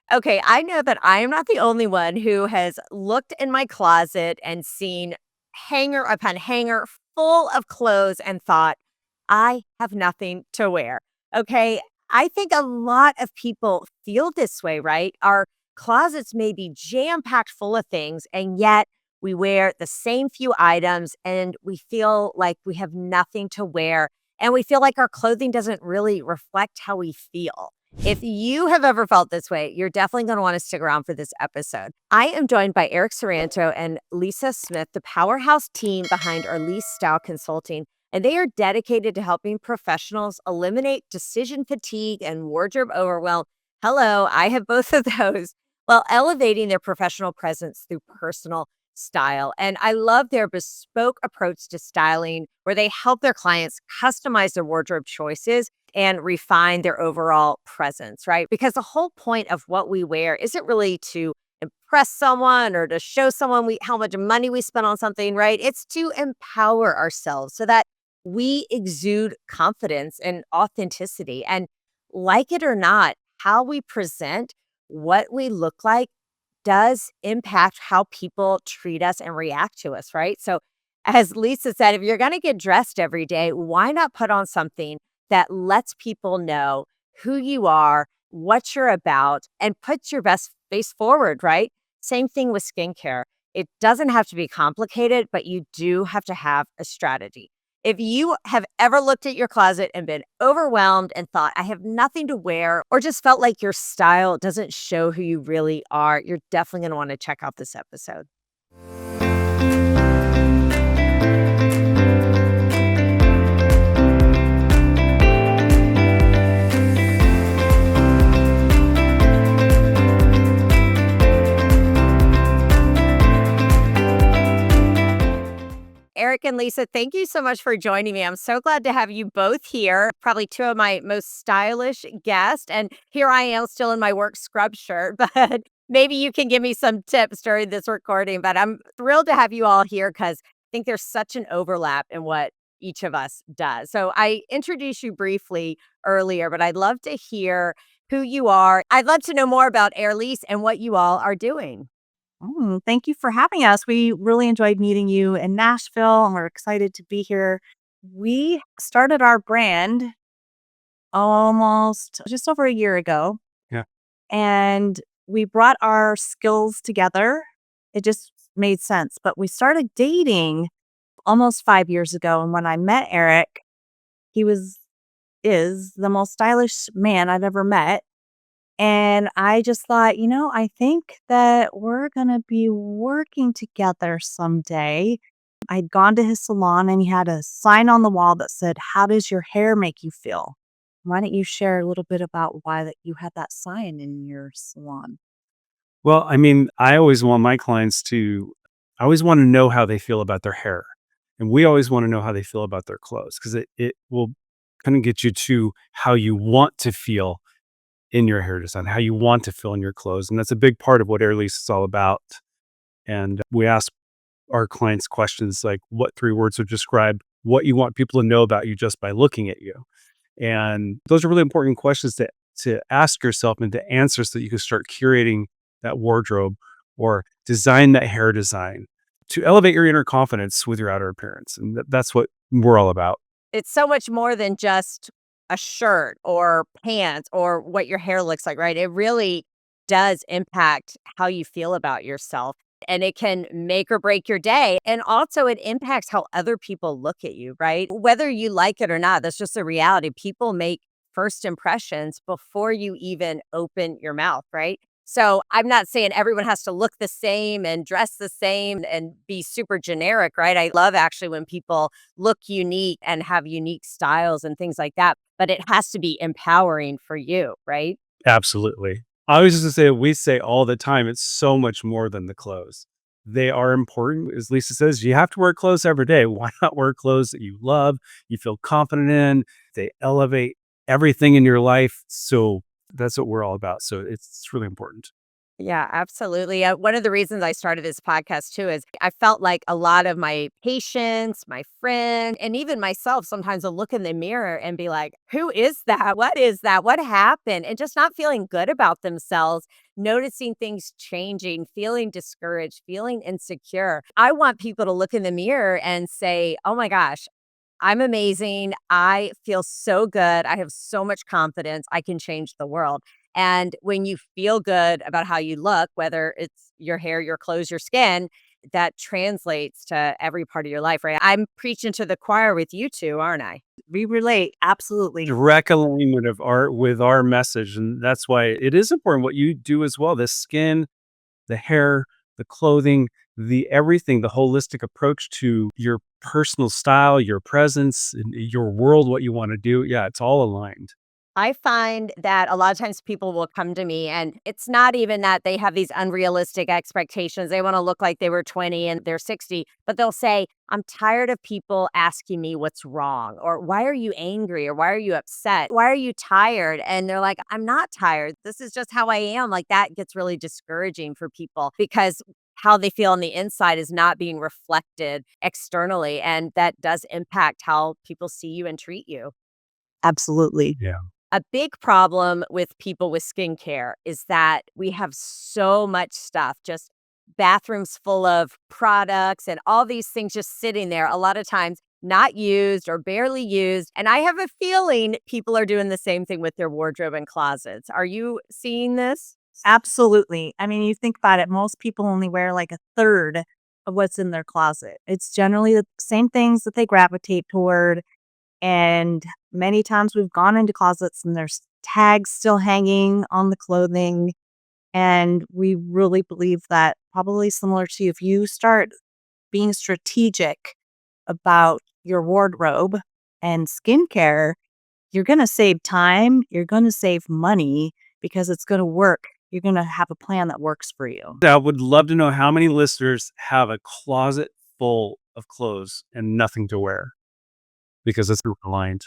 Okay, I know that I am not the only one who has looked in my closet and seen hanger upon hanger full of clothes and thought, I have nothing to wear. Okay, I think a lot of people feel this way, right? Our closets may be jam packed full of things, and yet we wear the same few items and we feel like we have nothing to wear. And we feel like our clothing doesn't really reflect how we feel. If you have ever felt this way, you're definitely going to want to stick around for this episode. I am joined by Eric Sorrento and Lisa Smith, the powerhouse team behind ERLÍSE Style Consulting, and they are dedicated to helping professionals eliminate decision fatigue and wardrobe overwhelm. Hello, I have both of those while elevating their professional presence through personal style. And I love their bespoke approach to styling, where they help their clients customize their wardrobe choices and refine their overall presence, right? Because the whole point of what we wear isn't really to impress someone or to show someone how much money we spent on something, right? It's to empower ourselves so that we exude confidence and authenticity. And like it or not, how we present, what we look like does impact how people treat us and react to us, right? So, as Lisa said, if you're going to get dressed every day, why not put on something that lets people know who you are, what you're about, and put your best face forward, right? Same thing with skincare. It doesn't have to be complicated, but you do have to have a strategy. If you have ever looked at your closet and been overwhelmed and thought, I have nothing to wear, or just felt like your style doesn't show who you really are, you're definitely going to want to check out this episode. Eric and Lisa, thank you so much for joining me. I'm so glad to have you both here. Probably two of my most stylish guests. And here I am still in my work scrub shirt, but maybe you can give me some tips during this recording. But I'm thrilled to have you all here because I think there's such an overlap in what each of us does. So I introduced you briefly earlier, but I'd love to hear who you are. I'd love to know more about ERLÍSE and what you all are doing. Thank you for having us. We really enjoyed meeting you in Nashville, and we're excited to be here. We started our brand almost just over a year ago, Yeah. and we brought our skills together. It just made sense. But we started dating almost 5 years ago. And when I met Eric, he is the most stylish man I've ever met. And I just thought, I think that we're going to be working together someday. I'd gone to his salon and he had a sign on the wall that said, "How does your hair make you feel?" Why don't you share a little bit about why that you had that sign in your salon? Well, I mean, I always want to know how they feel about their hair. And we always want to know how they feel about their clothes because it will kind of get you to how you want to feel in your hair design, how you want to feel in your clothes. And that's a big part of what Air Lease is all about. And we ask our clients questions like, what three words would describe what you want people to know about you just by looking at you? And those are really important questions to ask yourself and to answer so that you can start curating that wardrobe or design that hair design to elevate your inner confidence with your outer appearance. And that's what we're all about. It's so much more than just a shirt or pants or what your hair looks like, right? It really does impact how you feel about yourself. And it can make or break your day. And also, it impacts how other people look at you, right? Whether you like it or not, that's just a reality. People make first impressions before you even open your mouth, right? So I'm not saying everyone has to look the same and dress the same and be super generic, right? I love actually when people look unique and have unique styles and things like that, but it has to be empowering for you, right? Absolutely. I was just to say, we say all the time, it's so much more than the clothes. They are important. As Lisa says, you have to wear clothes every day. Why not wear clothes that you love, you feel confident in? They elevate everything in your life. So that's what we're all about. So it's really important. Yeah, absolutely. One of the reasons I started this podcast too is I felt like a lot of my patients, my friends, and even myself sometimes will look in the mirror and be like, who is that? What is that? What happened? And just not feeling good about themselves, noticing things changing, feeling discouraged, feeling insecure. I want people to look in the mirror and say, oh my gosh, I'm amazing. I feel so good. I have so much confidence. I can change the world. And when you feel good about how you look, whether it's your hair, your clothes, your skin, that translates to every part of your life, right? I'm preaching to the choir with you two, aren't I? We relate. Absolutely. Direct alignment of art with our message, and that's why it is important what you do as well. The skin, the hair, the clothing, the everything, the holistic approach to your personal style, your presence, and your world, what you want to do. Yeah, it's all aligned. I find that a lot of times people will come to me and it's not even that they have these unrealistic expectations. They want to look like they were 20 and they're 60, but they'll say, I'm tired of people asking me what's wrong or why are you angry or why are you upset? Why are you tired? And they're like, I'm not tired. This is just how I am. Like that gets really discouraging for people because how they feel on the inside is not being reflected externally. And that does impact how people see you and treat you. Absolutely. Yeah. A big problem with people with skincare is that we have so much stuff, just bathrooms full of products and all these things just sitting there, a lot of times not used or barely used. And I have a feeling people are doing the same thing with their wardrobe and closets. Are you seeing this? Absolutely. I mean, you think about it, most people only wear like a third of what's in their closet. It's generally the same things that they gravitate toward. And many times we've gone into closets and there's tags still hanging on the clothing. And we really believe that, probably similar to you, if you start being strategic about your wardrobe and skincare, you're going to save time, you're going to save money because it's going to work. You're going to have a plan that works for you. I would love to know how many listeners have a closet full of clothes and nothing to wear because it's aligned.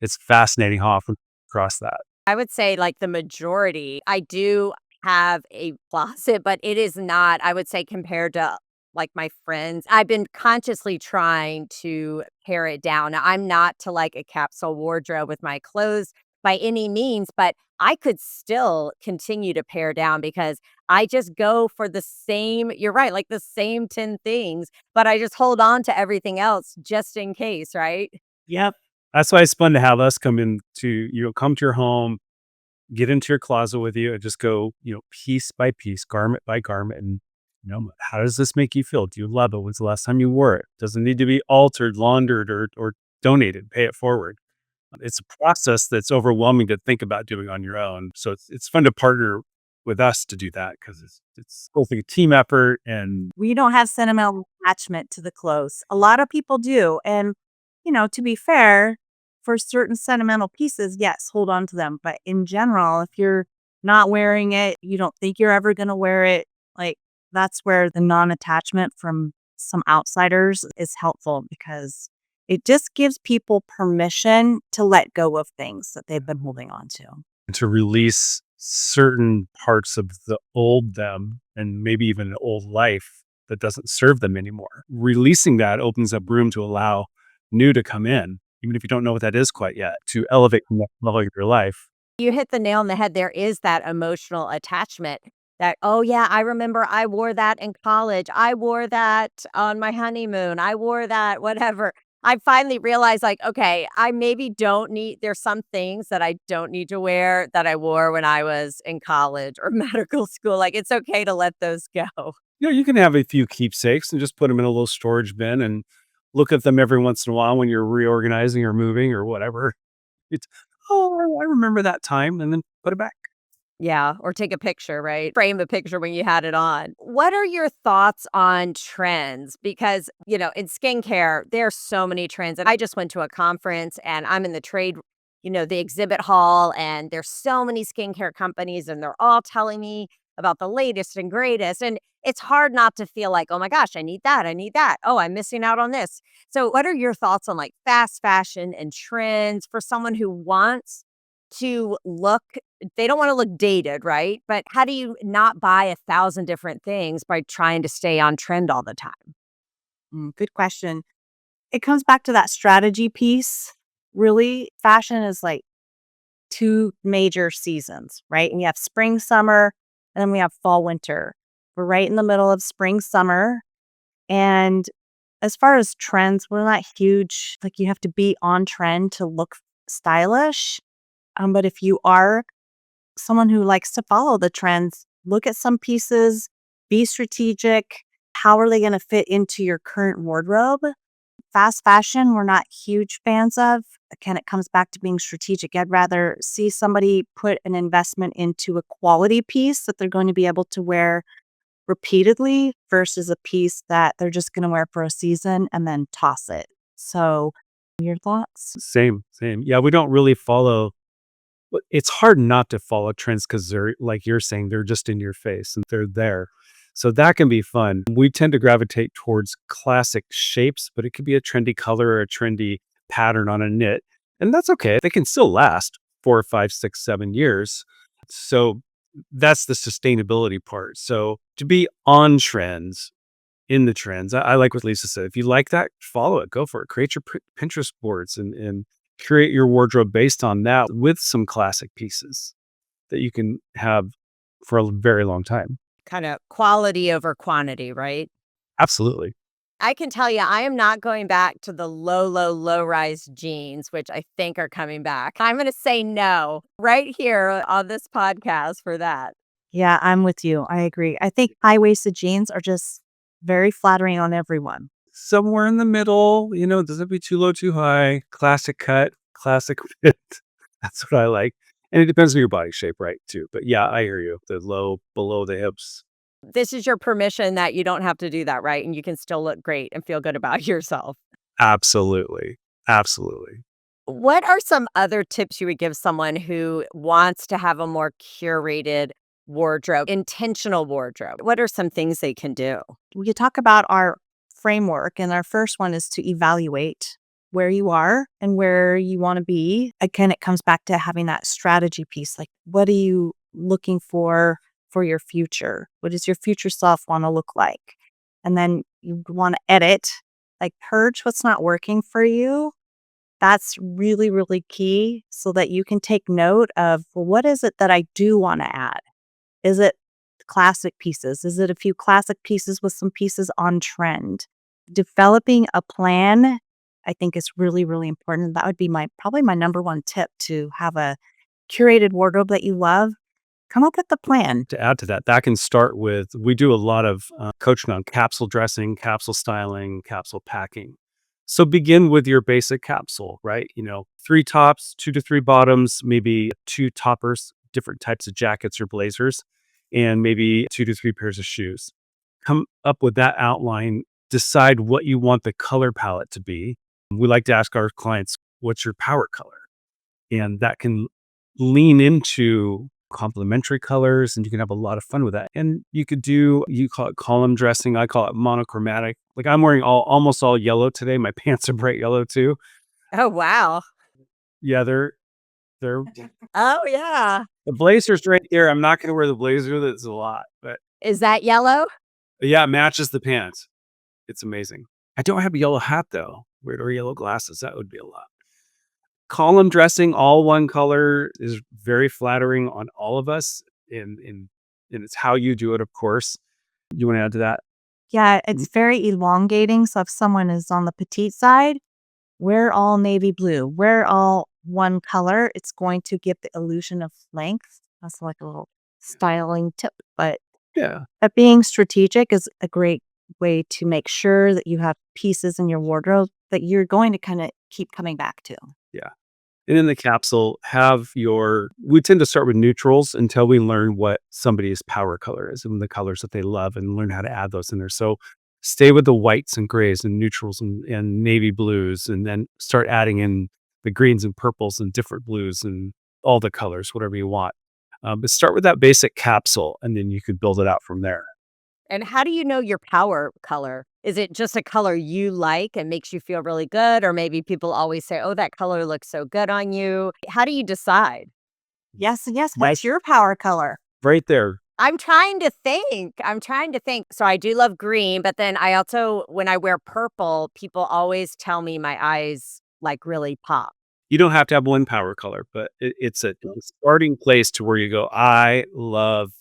It's fascinating how often across that. I would say like the majority. I do have a closet, but it is not, I would say, compared to like my friends. I've been consciously trying to pare it down. Now, I'm not to like a capsule wardrobe with my clothes by any means, but I could still continue to pare down because I just go for the same, you're right, like the same 10 things, but I just hold on to everything else just in case, right? Yep. That's why it's fun to have us come in to, come to your home, get into your closet with you and just go, piece by piece, garment by garment. And, how does this make you feel? Do you love it? When's the last time you wore it? Does it need to be altered, laundered, or donated? Pay it forward. It's a process that's overwhelming to think about doing on your own. So it's fun to partner with us to do that because it's both a team effort and We don't have sentimental attachment to the clothes. A lot of people do. And, to be fair, for certain sentimental pieces, yes, hold on to them. But in general, if you're not wearing it, you don't think you're ever going to wear it, like that's where the non attachment from some outsiders is helpful because it just gives people permission to let go of things that they've been holding on to. to release certain parts of the old them and maybe even an old life that doesn't serve them anymore. Releasing that opens up room to allow new to come in, even if you don't know what that is quite yet, to elevate the next level of your life. You hit the nail on the head. There is that emotional attachment that, oh, yeah, I remember I wore that in college. I wore that on my honeymoon. I wore that, whatever. I finally realized, like, okay, I maybe don't need, there's some things that I don't need to wear that I wore when I was in college or medical school. Like, it's okay to let those go. You can have a few keepsakes and just put them in a little storage bin and look at them every once in a while when you're reorganizing or moving or whatever. It's, oh, I remember that time, and then put it back. Yeah, or take a picture, right? Frame a picture when you had it on. What are your thoughts on trends? Because, in skincare, there are so many trends. And I just went to a conference and I'm in the trade, the exhibit hall, and there's so many skincare companies and they're all telling me about the latest and greatest. And it's hard not to feel like, oh my gosh, I need that. I need that. Oh, I'm missing out on this. So, what are your thoughts on like fast fashion and trends for someone who wants to look they don't wanna look dated, right? But how do you not buy 1,000 different things by trying to stay on trend all the time? Good question. It comes back to that strategy piece. Really, fashion is like two major seasons, right? And you have spring, summer, and then we have fall, winter. We're right in the middle of spring, summer. And as far as trends, we're not huge. Like you have to be on trend to look stylish. But if you are someone who likes to follow the trends, look at some pieces, be strategic. How are they going to fit into your current wardrobe? Fast fashion, we're not huge fans of. Again, it comes back to being strategic. I'd rather see somebody put an investment into a quality piece that they're going to be able to wear repeatedly versus a piece that they're just going to wear for a season and then toss it. So, your thoughts? Same, same. Yeah, we don't really follow. But it's hard not to follow trends because they're like you're saying, they're just in your face and they're there. So that can be fun. We tend to gravitate towards classic shapes, but it could be a trendy color or a trendy pattern on a knit. And that's okay. They can still last 4, 5, 6, 7 years. So that's the sustainability part. So to be on trends, in the trends. I like what Lisa said. If you like that, follow it, go for it. Create your Pinterest boards and curate your wardrobe based on that with some classic pieces that you can have for a very long time. Kinda quality over quantity, right? Absolutely. I can tell you, I am not going back to the low rise jeans, which I think are coming back. I'm gonna say no right here on this podcast for that. Yeah, I'm with you. I agree. I think high waisted jeans are just very flattering on everyone. Somewhere in the middle, it doesn't be too low, too high. Classic cut, classic fit. That's what I like. And it depends on your body shape, right? Too. But yeah, I hear you. The low below the hips. This is your permission that you don't have to do that, right? And you can still look great and feel good about yourself. Absolutely. Absolutely. What are some other tips you would give someone who wants to have a more curated wardrobe, intentional wardrobe? What are some things they can do? We could talk about our framework, and our first one is to evaluate where you are and where you want to be. Again, it comes back to having that strategy piece. Like, what are you looking for your future? What does your future self want to look like? And then you want to edit, like purge what's not working for you. That's really, really key so that you can take note of, well, what is it that I do want to add? Is it classic pieces? Is it a few classic pieces with some pieces on trend? Developing a plan, I think, is really, really important. That would be probably my number one tip to have a curated wardrobe that you love. Come up with the plan. To add to that, that can start with we do a lot of coaching on capsule dressing, capsule styling, capsule packing. So begin with your basic capsule, right? 3 tops, 2 to 3 bottoms, maybe 2 toppers, different types of jackets or blazers, and maybe 2 to 3 pairs of shoes. Come up with that outline, decide what you want the color palette to be. We like to ask our clients, what's your power color? And that can lean into complementary colors, and you can have a lot of fun with that. And you call it column dressing. I call it monochromatic. Like I'm wearing almost all yellow today. My pants are bright yellow too. Oh, wow. Yeah, they're Oh, yeah. the blazer's right there. I'm not going to wear the blazer. That's a lot, but Is that yellow? yeah, it matches the pants. It's amazing. I don't have a yellow hat though. Weird, or yellow glasses. That would be a lot. Column dressing, all one color, is very flattering on all of us, and it's how you do it, of course. You want to add to that? Yeah, it's very elongating. So if someone is on the petite side, we're all navy blue. We're all one color. It's going to give the illusion of length. That's like a little styling tip. Yeah, But being strategic is a great way to make sure that you have pieces in your wardrobe that you're going to kind of keep coming back to. yeah. And in the capsule, we tend to start with neutrals until we learn what somebody's power color is and the colors that they love and learn how to add those in there. So stay with the whites and grays and neutrals and navy blues, and then start adding in the greens and purples and different blues and all the colors, whatever you want. But start with that basic capsule, and then you could build it out from there. And how do you know your power color? Is it just a color you like and makes you feel really good? Or maybe people always say, oh, that color looks so good on you. How do you decide? Yes, and yes. What's your power color? Right there. I'm trying to think. I'm trying to think. So I do love green, but then I also, when I wear purple, people always tell me my eyes like really pop. You don't have to have one power color, but it's a starting place to where you go, I love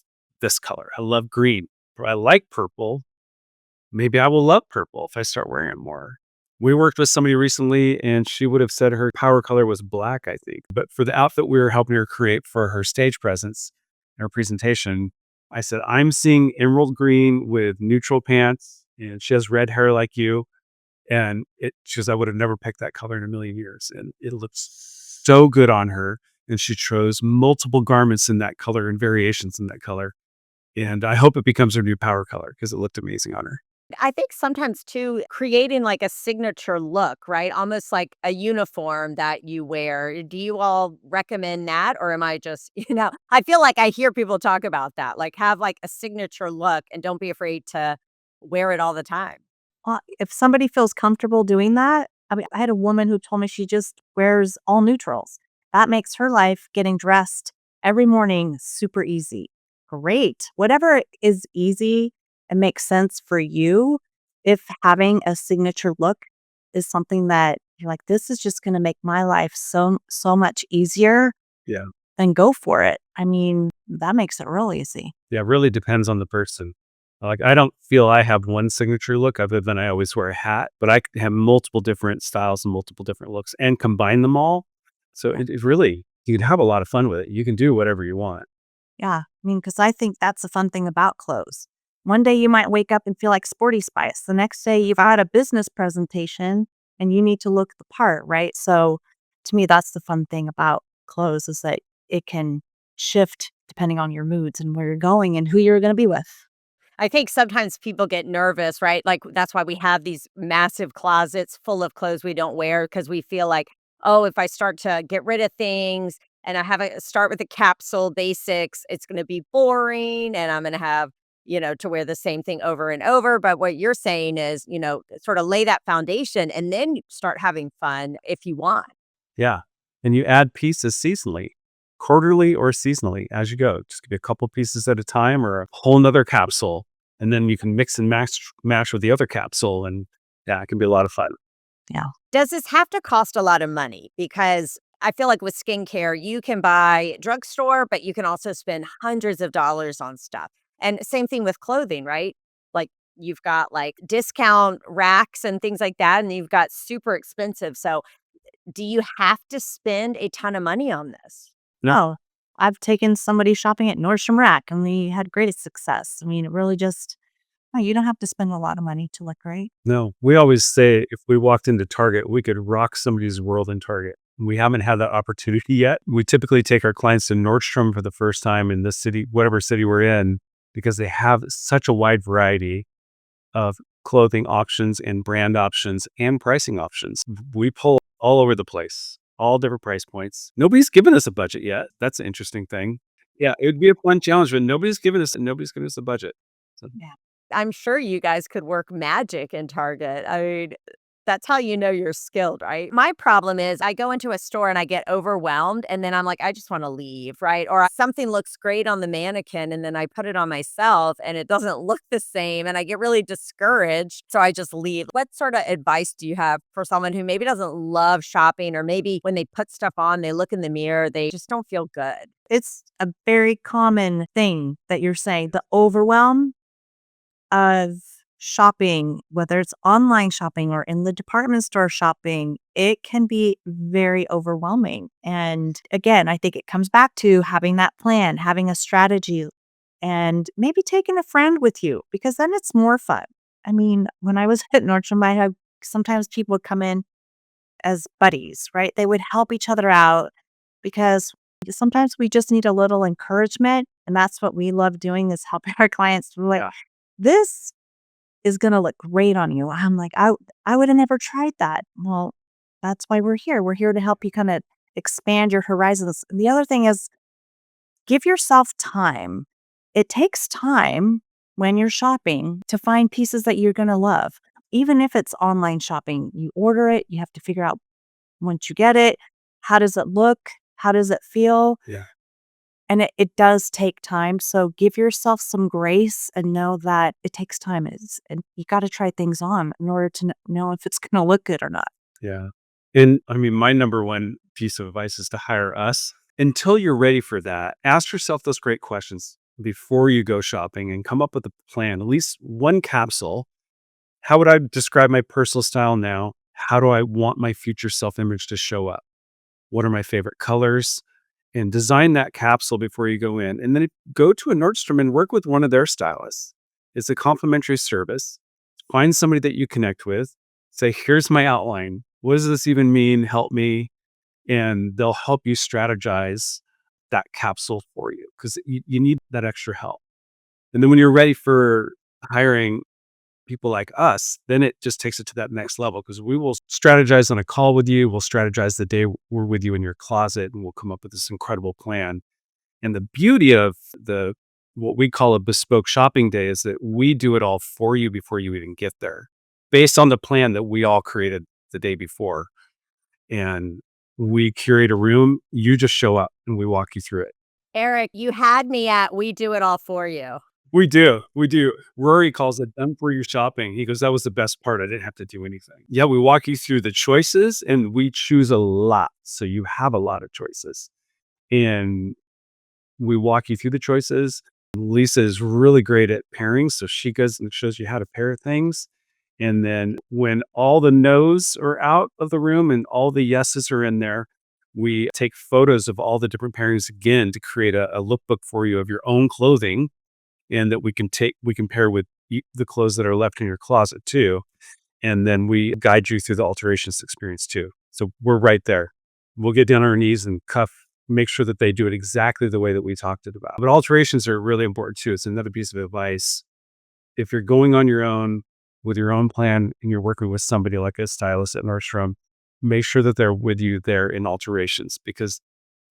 this color. I love green. Or I like purple. Maybe I will love purple if I start wearing it more. We worked with somebody recently and she would have said her power color was black, I think. But for the outfit we were helping her create for her stage presence and her presentation, I said, I'm seeing emerald green with neutral pants and she has red hair like you. And she goes, I would have never picked that color in a million years. And it looks so good on her. And she chose multiple garments in that color and variations in that color. And I hope it becomes her new power color because it looked amazing on her. I think sometimes too, creating like a signature look, right? Almost like a uniform that you wear. Do you all recommend that? Or am I just, I feel like I hear people talk about that, like have like a signature look and don't be afraid to wear it all the time. If somebody feels comfortable doing that, I mean, I had a woman who told me she just wears all neutrals. That makes her life getting dressed every morning super easy. Great. Whatever is easy and makes sense for you, if having a signature look is something that you're like, this is just going to make my life so much easier, Yeah. then go for it. I mean, that makes it real easy. Yeah. It really depends on the person. Like, I don't feel I have one signature look other than I always wear a hat, but I can have multiple different styles and multiple different looks and combine them all. So it really, you can have a lot of fun with it. You can do whatever you want. Yeah. I mean, because I think that's the fun thing about clothes. One day you might wake up and feel like Sporty Spice. The next day you've got a business presentation and you need to look the part, right? So to me, that's the fun thing about clothes is that it can shift depending on your moods and where you're going and who you're going to be with. I think sometimes people get nervous, right? Like that's why we have these massive closets full of clothes we don't wear because we feel like, oh, if I start to get rid of things and I have a start with the capsule basics, it's going to be boring and I'm going to have, to wear the same thing over and over. But what you're saying is, sort of lay that foundation and then you start having fun if you want. Yeah. And you add pieces seasonally, quarterly or seasonally as you go. Just give a couple pieces at a time or a whole nother capsule. And then you can mix and match with the other capsule. And yeah, it can be a lot of fun. Yeah. Does this have to cost a lot of money? Because I feel like with skincare, you can buy drugstore, but you can also spend hundreds of dollars on stuff. And same thing with clothing, right? Like you've got like discount racks and things like that, and you've got super expensive. So do you have to spend a ton of money on this? No, I've taken somebody shopping at Nordstrom Rack and we had great success. I mean, it really just, no, you don't have to spend a lot of money to look great. No, we always say if we walked into Target, we could rock somebody's world in Target. We haven't had that opportunity yet. We typically take our clients to Nordstrom for the first time in this city, whatever city we're in, because they have such a wide variety of clothing options and brand options and pricing options. We pull all over the place, all different price points. Nobody's given us a budget yet. That's an interesting thing. Yeah, it would be a fun challenge, but nobody's given us a budget. So, Yeah. I'm sure you guys could work magic in Target. I mean, that's how you know you're skilled, right? My problem is I go into a store and I get overwhelmed and then I'm like, I just want to leave, right? Or something looks great on the mannequin and then I put it on myself and it doesn't look the same and I get really discouraged. So I just leave. What sort of advice do you have for someone who maybe doesn't love shopping or maybe when they put stuff on, they look in the mirror, they just don't feel good? It's a very common thing that you're saying, the overwhelm of shopping, whether it's online shopping or in the department store shopping, it can be very overwhelming. And again, I think it comes back to having that plan, having a strategy, and maybe taking a friend with you because then it's more fun. I mean, when I was at Nordstrom, I had sometimes people would come in as buddies, right? They would help each other out because sometimes we just need a little encouragement. And that's what we love doing is helping our clients. We're like, yeah. this is going to look great on you. I'm like, I would have never tried that. Well, that's why we're here. We're here to help you kind of expand your horizons. And the other thing is give yourself time. It takes time when you're shopping to find pieces that you're going to love. Even if it's online shopping, you order it, you have to figure out once you get it, how does it look? How does it feel? Yeah. And it does take time. So give yourself some grace and know that it takes time. And you got to try things on in order to know if it's going to look good or not. Yeah. And I mean, my number one piece of advice is to hire us. Until you're ready for that, ask yourself those great questions before you go shopping and come up with a plan, at least one capsule. How would I describe my personal style now? How do I want my future self image to show up? What are my favorite colors? And design that capsule before you go in. And then go to a Nordstrom and work with one of their stylists. It's a complimentary service. Find somebody that you connect with. Say, here's my outline. What does this even mean? Help me. And they'll help you strategize that capsule for you because you need that extra help. And then when you're ready for hiring people like us, then it just takes it to that next level because we will strategize on a call with you. We'll strategize the day we're with you in your closet and we'll come up with this incredible plan. And the beauty of what we call a bespoke shopping day is that we do it all for you before you even get there based on the plan that we all created the day before. And we curate a room. You just show up and we walk you through it. Eric, you had me at we do it all for you. We do. We do. Rory calls it done for your shopping. He goes, that was the best part. I didn't have to do anything. Yeah, we walk you through the choices and we choose a lot. So you have a lot of choices. And we walk you through the choices. Lisa is really great at pairing. So she goes and shows you how to pair things. And then when all the no's are out of the room and all the yeses are in there, we take photos of all the different pairings again to create a lookbook for you of your own clothing. And that we can pair with the clothes that are left in your closet too. And then we guide you through the alterations experience too. So we're right there. We'll get down on our knees and make sure that they do it exactly the way that we talked it about. But alterations are really important too. It's another piece of advice. If you're going on your own with your own plan and you're working with somebody like a stylist at Nordstrom, make sure that they're with you there in alterations because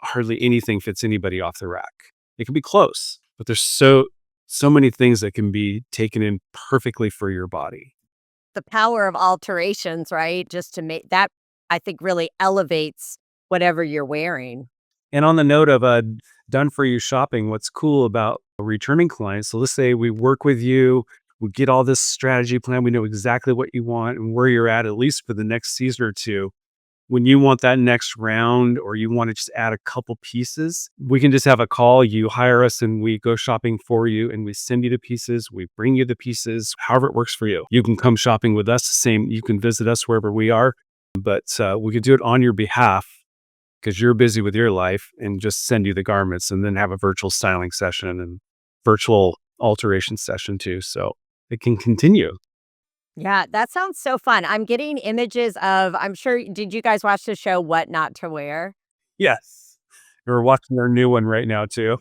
hardly anything fits anybody off the rack. It can be close, but there's so many things that can be taken in perfectly for your body. The power of alterations, right? Just to make that, I think, really elevates whatever you're wearing. And on the note of done for you shopping, what's cool about returning clients? So let's say we work with you, we get all this strategy plan, we know exactly what you want and where you're at least for the next season or two. When you want that next round or you want to just add a couple pieces, we can just have a call. You hire us and we go shopping for you and we send you the pieces. We bring you the pieces, however it works for you. You can come shopping with us. You can visit us wherever we are, but we can do it on your behalf because you're busy with your life and just send you the garments and then have a virtual styling session and virtual alteration session too. So it can continue. Yeah, that sounds so fun. I'm getting images of, I'm sure, did you guys watch the show What Not to Wear? Yes. We're watching our new one right now too.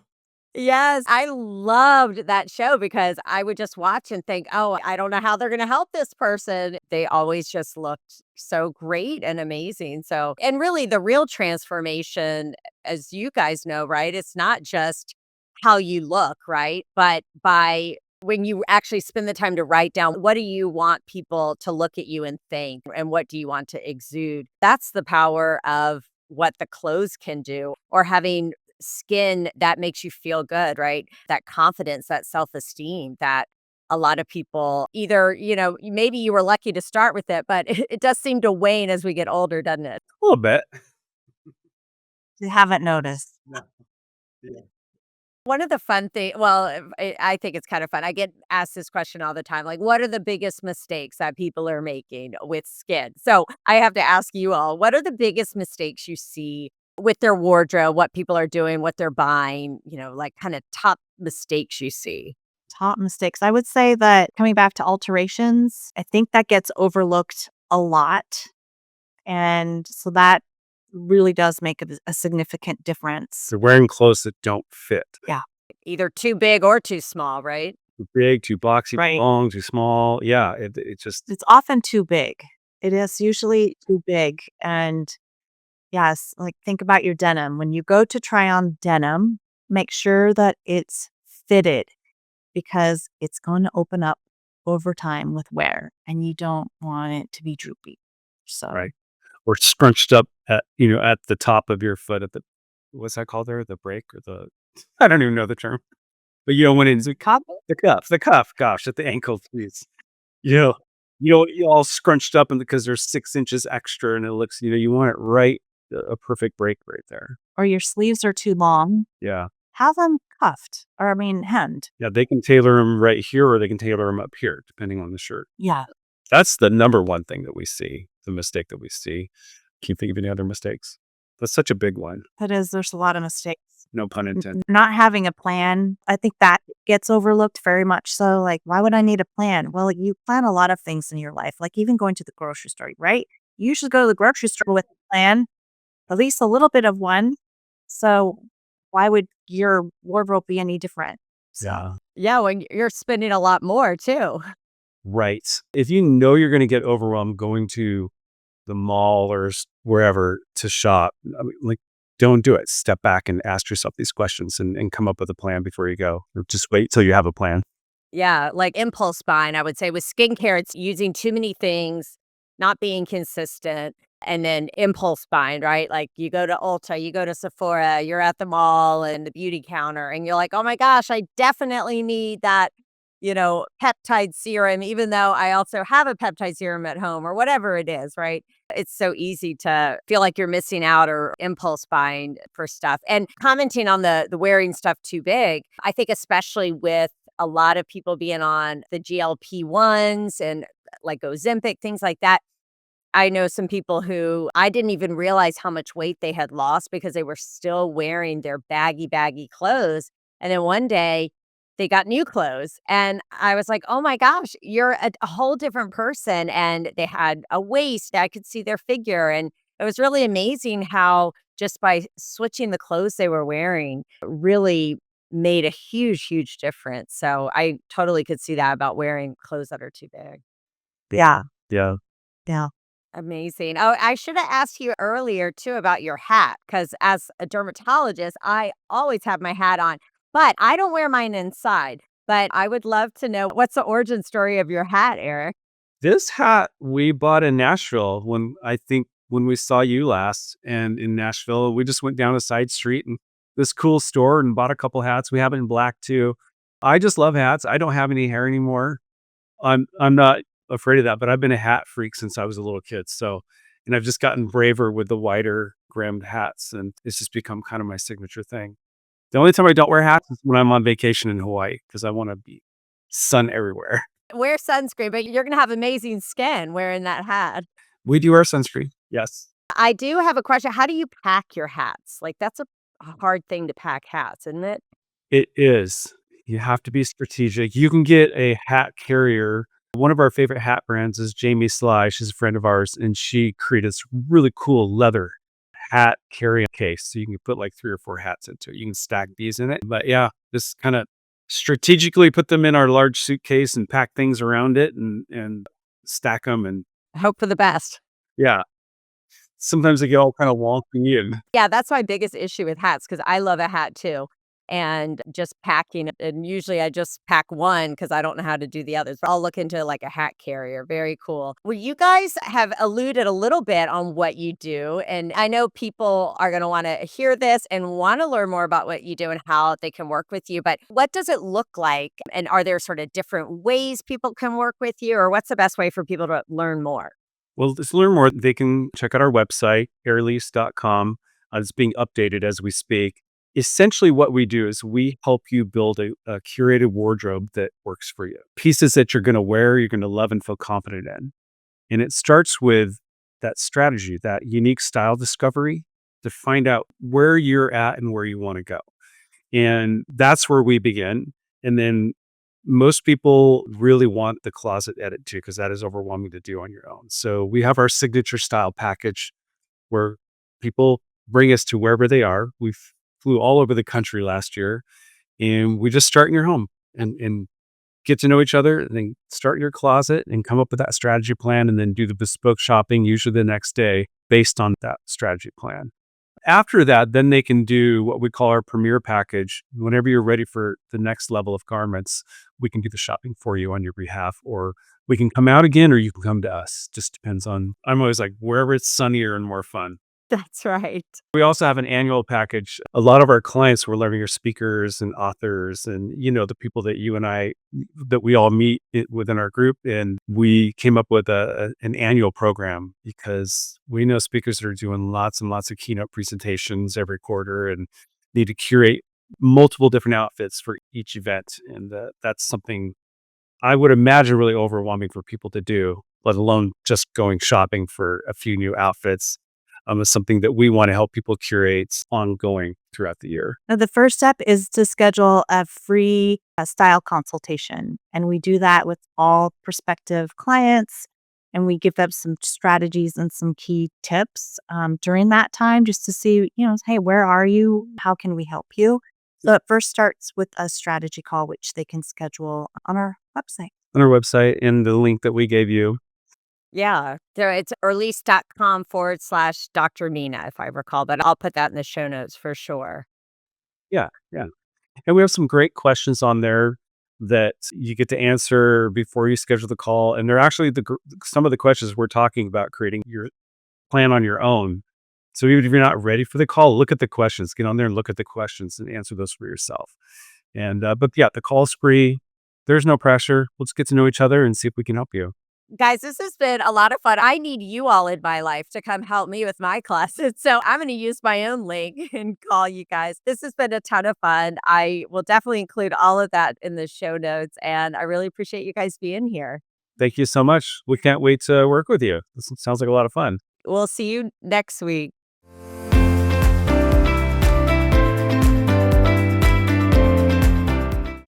Yes, I loved that show because I would just watch and think, oh, I don't know how they're going to help this person. They always just looked so great and amazing. So, and really the real transformation, as you guys know, right? It's not just how you look, right? But by when you actually spend the time to write down, what do you want people to look at you and think? And what do you want to exude? That's the power of what the clothes can do, or having skin that makes you feel good, right? That confidence, that self-esteem that a lot of people either, maybe you were lucky to start with it, but it does seem to wane as we get older, doesn't it? A little bit. You haven't noticed. No. Yeah. One of the fun thing, well, I think it's kind of fun. I get asked this question all the time, like, what are the biggest mistakes that people are making with skin? So I have to ask you all, what are the biggest mistakes you see with their wardrobe, what people are doing, what they're buying, like kind of top mistakes you see? Top mistakes. I would say that coming back to alterations, I think that gets overlooked a lot. And so that really does make a significant difference. They're wearing clothes that don't fit. Yeah. Either too big or too small, right? Too big, too boxy, Right. too long, too small. Yeah, it just It's often too big. It is usually too big. And yes, like think about your denim. When you go to try on denim, make sure that it's fitted because it's going to open up over time with wear and you don't want it to be droopy. So, right. Or scrunched up at the top of your foot at the what's that called there? The break or the I don't even know the term, but when it's Cup? the cuff, gosh, at the ankle, please. You know, you all scrunched up and because there's 6 inches extra and it looks, you want it right, a perfect break right there. Or your sleeves are too long, Yeah. have them cuffed, or I mean hemmed. Yeah, they can tailor them right here or they can tailor them up here depending on the shirt. Yeah, That's the number one thing that we see, the mistake that we see. Can you think of any other mistakes? That's such a big one. that is, there's a lot of mistakes. No pun intended. Not having a plan, I think that gets overlooked very much so. Like, why would I need a plan? Well, like, you plan a lot of things in your life, like even going to the grocery store, right? You usually go to the grocery store with a plan, at least a little bit of one. So why would your wardrobe be any different? So Yeah. Yeah, when you're spending a lot more too. Right. If you know you're gonna get overwhelmed going to the mall or wherever to shop, I mean, like, don't do it. Step back and ask yourself these questions and come up with a plan before you go. Or just wait till you have a plan. Yeah, like impulse buying, I would say with skincare, it's using too many things, not being consistent, and then impulse buying, right? Like you go to Ulta, you go to Sephora, you're at the mall and the beauty counter, and you're like, oh my gosh, I definitely need that, peptide serum, even though I also have a peptide serum at home or whatever it is, right? It's so easy to feel like you're missing out or impulse buying for stuff. And commenting on the wearing stuff too big, I think especially with a lot of people being on the GLP-1s and like Ozempic, things like that. I know some people who I didn't even realize how much weight they had lost because they were still wearing their baggy clothes. And then one day they got new clothes. And I was like, oh my gosh, you're a whole different person. And they had a waist, I could see their figure. And it was really amazing how just by switching the clothes they were wearing really made a huge difference. So I totally could see that about wearing clothes that are too big. yeah, Yeah. yeah. Amazing. Oh, I should have asked you earlier too about your hat because as a dermatologist, I always have my hat on, but I don't wear mine inside. But I would love to know what's the origin story of your hat, Eric? This hat we bought in Nashville when we saw you last, and in Nashville, we just went down a side street and this cool store and bought a couple hats. We have it in black too. I just love hats. I don't have any hair anymore. I'm not afraid of that, but I've been a hat freak since I was a little kid. So, and I've just gotten braver with the wider brimmed hats, and it's just become kind of my signature thing. The only time I don't wear hats is when I'm on vacation in Hawaii because I want to be sun everywhere. Wear sunscreen, but you're going to have amazing skin wearing that hat. We do wear sunscreen. Yes. I do have a question. How do you pack your hats? Like, that's a hard thing to pack hats, isn't it? It is. You have to be strategic. You can get a hat carrier. One of our favorite hat brands is Jamie Sly. She's a friend of ours, and she created this really cool leather hat carrying case. So you can put like 3 or 4 hats into it. You can stack these in it. But yeah, just kind of strategically put them in our large suitcase and pack things around it and stack them. And Hope for the best. yeah, sometimes they get all kind of wonky and Yeah, that's my biggest issue with hats because I love a hat too. And just packing, and usually I just pack one because I don't know how to do the others. But I'll look into like a hat carrier. Very cool. Well, you guys have alluded a little bit on what you do. And I know people are going to want to hear this and want to learn more about what you do and how they can work with you. But what does it look like? And are there sort of different ways people can work with you? Or what's the best way for people to learn more? well, to learn more, they can check out our website, ERLÍSE.com. It's being updated as we speak. Essentially, what we do is we help you build a curated wardrobe that works for you. Pieces that you're going to wear, you're going to love and feel confident in. And it starts with that strategy, that unique style discovery to find out where you're at and where you want to go. And that's where we begin. And then most people really want the closet edit too, because that is overwhelming to do on your own. So we have our signature style package where people bring us to wherever they are. We flew all over the country last year, and we just start in your home and get to know each other, and then start in your closet and come up with that strategy plan, and then do the bespoke shopping, usually the next day, based on that strategy plan. After that, then they can do what we call our premier package. Whenever you're ready for the next level of garments, we can do the shopping for you on your behalf, or we can come out again, or you can come to us. Just depends on, I'm always like, wherever it's sunnier and more fun. That's right. We also have an annual package. A lot of our clients were learning are speakers and authors and, the people that you and I that we all meet within our group. And we came up with an annual program because we know speakers that are doing lots and lots of keynote presentations every quarter and need to curate multiple different outfits for each event. And that's something I would imagine really overwhelming for people to do, let alone just going shopping for a few new outfits. Is something that we want to help people curate ongoing throughout the year. Now, the first step is to schedule a free style consultation. And we do that with all prospective clients. And we give them some strategies and some key tips during that time just to see, hey, where are you? How can we help you? So it first starts with a strategy call, which they can schedule on our website. On our website and the link that we gave you. Yeah. So it's erlise.com/Dr. Mina, if I recall, but I'll put that in the show notes for sure. Yeah, yeah. And we have some great questions on there that you get to answer before you schedule the call. And they're actually some of the questions we're talking about creating your plan on your own. So even if you're not ready for the call, look at the questions. Get on there and look at the questions and answer those for yourself. And but yeah, the call's free. There's no pressure. Let's get to know each other and see if we can help you. Guys, this has been a lot of fun. I need you all in my life to come help me with my classes. So I'm going to use my own link and call you guys. This has been a ton of fun. I will definitely include all of that in the show notes. And I really appreciate you guys being here. Thank you so much. We can't wait to work with you. This sounds like a lot of fun. We'll see you next week.